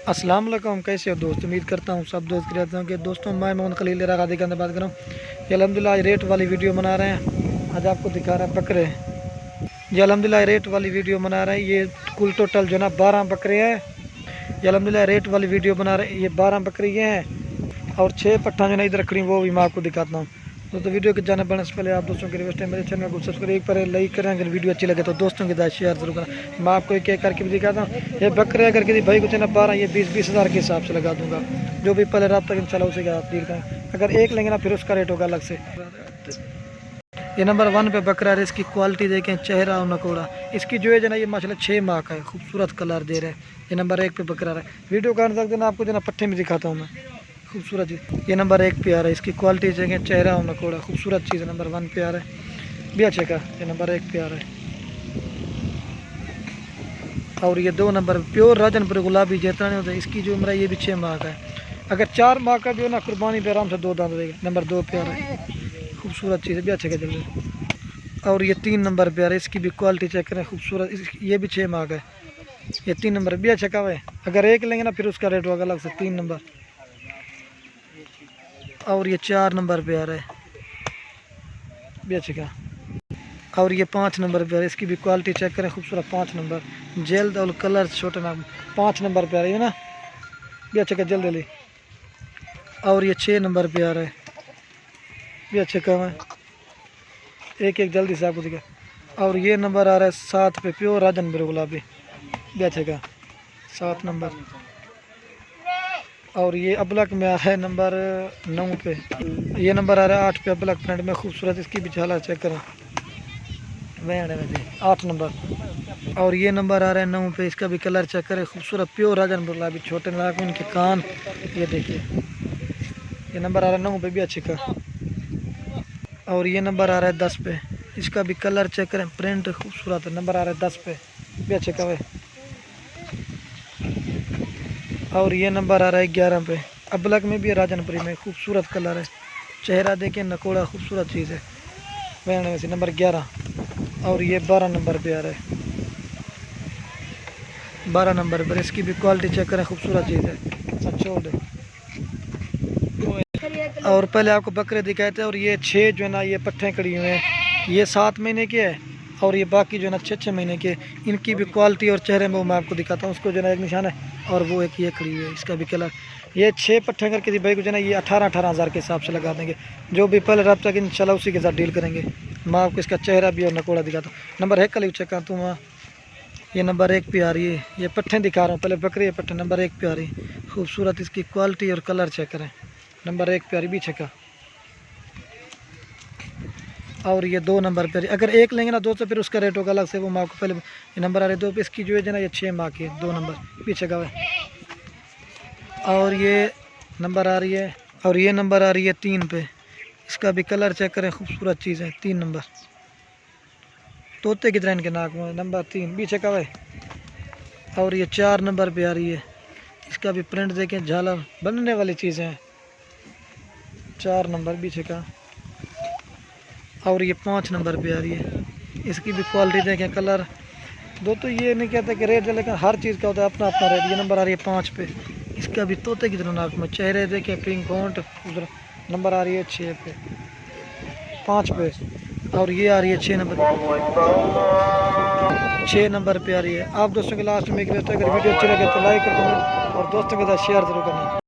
अस्सलाम वालेकुम, कैसे हो दोस्त। उम्मीद करता हूँ सब दोस्त के रहते होंगे। दोस्तों मैं मोहम्मद खलील रागादी का बात कर रहा हूँ। ये अल्हम्दुलिल्लाह आज रेट वाली वीडियो बना रहे हैं। आज आपको दिखा रहे हैं बकरे। ये अल्हम्दुलिल्लाह रेट वाली वीडियो बना रहे हैं। ये कुल टोटल जो ना 12 बकरे हैं। ये अल्हम्दुलिल्लाह रेट वाली वीडियो बना रहे हैं। ये 12 बकरी ये हैं और 6 पट्ठा जो ना इधर रखी वो भी मैं आपको दिखाता हूँ। तो वीडियो के जाने बढ़ने से पहले आप दोस्तों के रिक्वेस्ट है मेरे चैनल को सब्सक्राइब करें, लाइक करें। अगर वीडियो अच्छी लगे तो दोस्तों के साथ शेयर जरूर करें। मैं आपको एक एक करके भी दिखाता हूँ। ये बकरे अगर किसी भाई को चाहिए 12, ये 20-20 हज़ार के हिसाब से लगा दूंगा। जो भी पहले रात तक इंशाल्लाह उसी का डील करें। अगर एक लेंगे ना फिर उसका रेट होगा अलग से। ये नंबर 1 पे बकरा है। इसकी क्वालिटी देखें, चेहरा और नकोड़ा। इसकी जो है ना ये माशाल्लाह 6 माह का है, खूबसूरत कलर दे रहे हैं। ये नंबर 1 पे बकरा है। वीडियो का अंत तक देना, आपको जो ना पट्टे में दिखाता हूँ मैं, खूबसूरत चीज़। ये नंबर 1 पे आ रहा है। इसकी क्वालिटी देखें, चेहरा और नकोड़ा, खूबसूरत चीज़ है। नंबर 1 पे आ रहा है। भी अच्छे का ये नंबर 1 पे आ रहा है। और ये 2 नंबर प्योर राजनपुर गुलाबी जितना नहीं होता। इसकी जो उम्र है ये भी 6 माह का है। अगर 4 माह का भी हो ना कुर्बानी पे आराम से 2 दांत देगा। नंबर 2 पे आ रहा है। खूबसूरत चीज़ है, भी अच्छे का चल रहा है। और ये 3 नंबर पे आ रहा है। इसकी भी क्वालिटी चेक करें, खूबसूरत। ये भी 6 माह का है। ये 3 नंबर भी अच्छा का है। अगर एक लेंगे ना फिर उसका रेट होगा अलग से। 3 नंबर। और ये 4 नंबर पे आ रहा है, भी अच्छे का। और ये 5 नंबर पे आ रहा है। इसकी भी क्वालिटी चेक करें, खूबसूरत। 5 नंबर जल्द और कलर छोटे नाम। 5 नंबर पे आ रही है ना, भी अच्छे का जल्द ले। और ये 6 नंबर पे आ रहा है, भी अच्छे का है। एक एक जल्दी से आपको दिखा। और ये नंबर आ रहा है 7 पे, प्योर राजनपुर गुलाबी, भी अच्छे का 7 नंबर। और ये अबलक में आ रहा है नंबर 9 पे। ये नंबर आ रहा है 8 पे, अबलक प्रिंट में खूबसूरत। इसकी भी झाला चेक करें, 8 नंबर। और ये नंबर आ रहा है 9 पे। इसका भी कलर चेक करें, खूबसूरत प्योर राजनपुर गुलाबी। छोटे नाक में इनके कान, ये देखिए। ये नंबर आ रहा है 9 पे, भी अच्छे का। और ये नंबर आ रहा है 10 पे। इसका भी कलर चेक करें, प्रिंट खूबसूरत है। नंबर आ रहा है 10 पे, भी अच्छे का है। और ये नंबर आ रहा है 11 पे। अबलक में भी है, राजनपुरी में, खूबसूरत कलर है। चेहरा देखें, नकोड़ा, खूबसूरत चीज़ है। वैन में से नंबर 11। और ये 12 नंबर पे आ रहा है, 12 नंबर पर। इसकी भी क्वालिटी चेक करें, खूबसूरत चीज़ है। अच्छा। और पहले आपको बकरे दिखाए थे। और ये 6 जो है ना ये पट्ठे खड़ी हुए हैं। ये 7 महीने के है और ये बाकी जो है ना 6-6 महीने के। इनकी भी क्वालिटी और चेहरे में वो मैं आपको दिखाता हूँ। उसको जो है ना एक निशान है और वो एक ये खड़ी हुई है। इसका भी कलर। ये 6 पट्ठे कर किसी भाई को जो है ना ये 18-18 हज़ार के हिसाब से लगा देंगे। जो भी पहले रब तक इंशाल्लाह उसी के साथ डील करेंगे। मैं आपको इसका चेहरा भी और नकोड़ा दिखाता हूँ। नंबर 1 कल चेक करता हूँ। ये नंबर 1 पे आ रही है। ये पट्ठे दिखा रहा हूँ, पहले बकरी है पट्ठे। नंबर 1 पे आ रही है, खूबसूरत। इसकी क्वालिटी और कलर चेक करें। नंबर 1 पे आ रही, भी छक्का। और ये 2 नंबर पे। अगर एक लेंगे ना 2 तो फिर उसका रेट होगा अलग से। वो मैं आपको पहले ये नंबर आ रहे 2 पे। इसकी जो है ना ये 6 माह की है। 2 नंबर पीछे का है। और ये नंबर आ रही है। और ये नंबर आ रही है 3 पे। इसका भी कलर चेक करें, खूबसूरत चीज़ है। 3 नंबर, तोते की तरह इनके नाक में। नंबर 3 पीछे का है। और ये 4 नंबर पे आ रही है। इसका भी प्रिंट देखें, झालर बनने वाली चीज़ें हैं। 4 नंबर पीछे का। और ये 5 नंबर पे आ रही है। इसकी भी क्वालिटी देखें, कलर। तो ये नहीं कहता कि रेट है, लेकिन हर चीज़ का होता है अपना अपना रेट। ये नंबर आ रही है 5 पे। इसका भी तोते की तरह नाक में, चेहरे देखें, पिंक होंठ। नंबर आ रही है 6 पे, 5 पे। और ये आ रही है 6 नंबर, 6 नंबर पे आ रही है। आप दोस्तों के लास्ट में एक रिक्वेस्ट है, अगर वीडियो अच्छी लगे तो लाइक कर देना और दोस्तों के साथ शेयर जरूर करना।